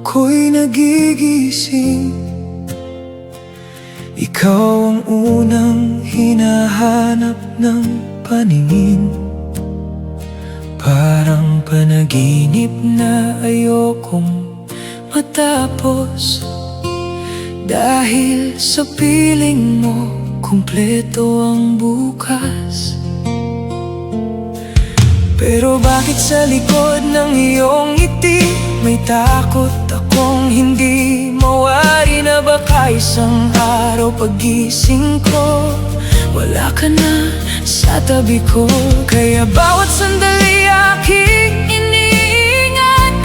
ako'y nagigising, ikaw ang unang hinahanap ng paningin. Parang panaginip na ayokong matapos, dahil sa piling mo kumpleto ang bukas. Pero bakit sa likod ng iyong ngiti may takot akong hindi mawari, na baka isang araw pagising ko wala ka na sa tabi ko. Kaya bawat sandali aking iniingatan,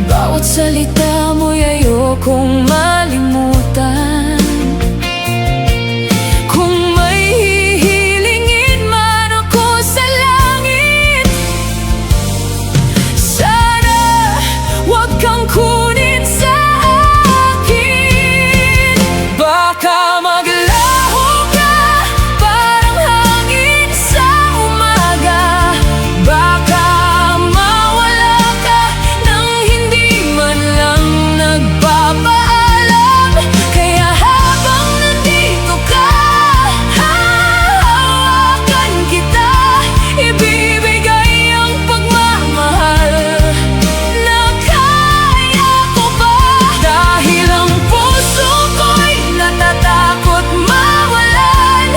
bawat salita mo'y ayokong malimutan. Kung may hihilingin man ako sa langit, sana wag kang kunin sa akin. Baka maglaho ka parang hangin sa umaga, baka mawala ka nang hindi man lang nagpapaalam. Kaya habang nandito ka, hahawakan kita, ibibigay ang pagmamahal na kaya ko pa. Dahil ang puso ko'y natatakot mawalan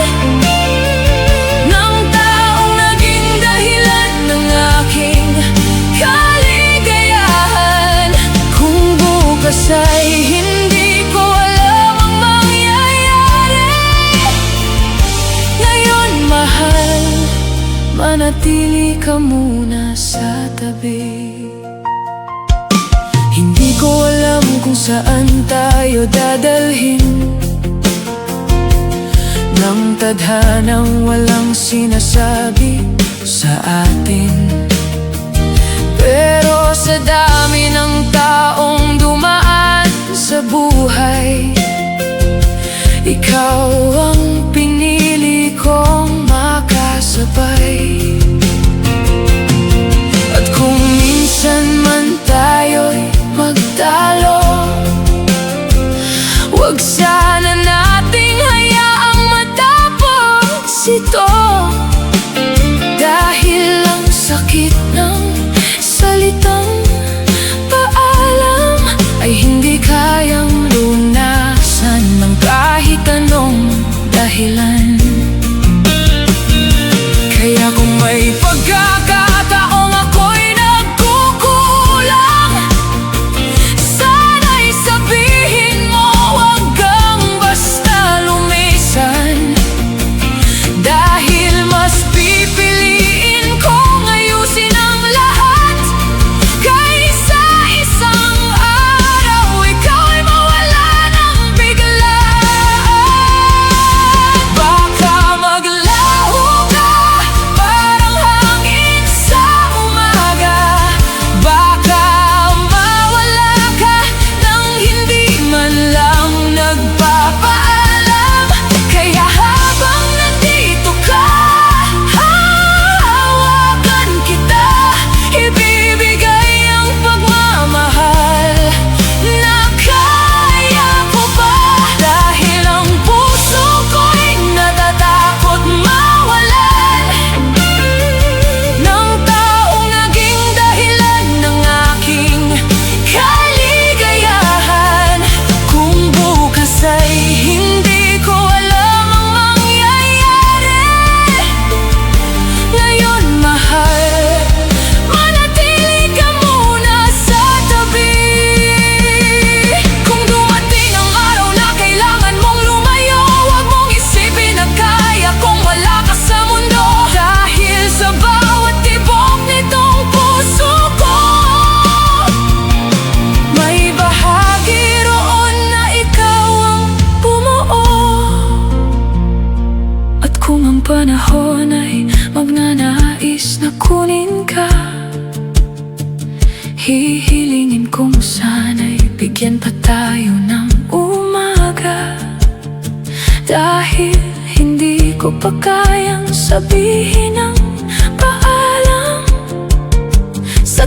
ng taong naging dahilan ng aking kaligayahan. Kung bukas ay hindi ko alam ang mangyayari, ngayon mahal, manatili ka muna sa tabi. Hindi ko alam kung saan tayo dadalhin ng tadhanang walang sinasabi sa atin. Pero sa dami ng taong dumaan sa buhay, ikaw ang pinili kong makasabay. At kung minsan man tayo'y magtalo, wag sana nating hayaang matapos ito. Dahil ang sakit ng salitang paalam ay hindi kayang lunasan ng kahit anong dahilan. Kaya kung may pagkakataong ako'y nagkukulang, sana'y sabihin mo, wag kang basta lumisan. Dahil mas pipiliin kong ayusin ang lahat kaysa isang araw ikaw'y mawala ng biglaan. Baka maglaho ka parang hangin sa umaga, baka mawala ka nang hindi man lang nagpapaalam. Kaya habang nandito ka, hahawakan kita, ibibigay ang pagmamahal na kaya ko pa. Dahil ang puso ko'y natatakot mawalan ng taong naging dahilan ng aking kaligayahan. Kung bukas ay hindi ko alam ang mangyayari, ngayon mahal, manatili ka muna sa tabi. Kung dumating ang araw na kailangan mong lumayo, huwag mong isipin na kaya kung wala ka sa mundo. Dahil sa bawat tibok nitong puso ko, may bahagi roon na ikaw ang bumuo. At kung ang panahon ay magnanais na kunin ka, hihilingin kong sana'y bigyan pa tayo ng umaga. Dahil hindi ko pa kayang sabihin ang paalam sa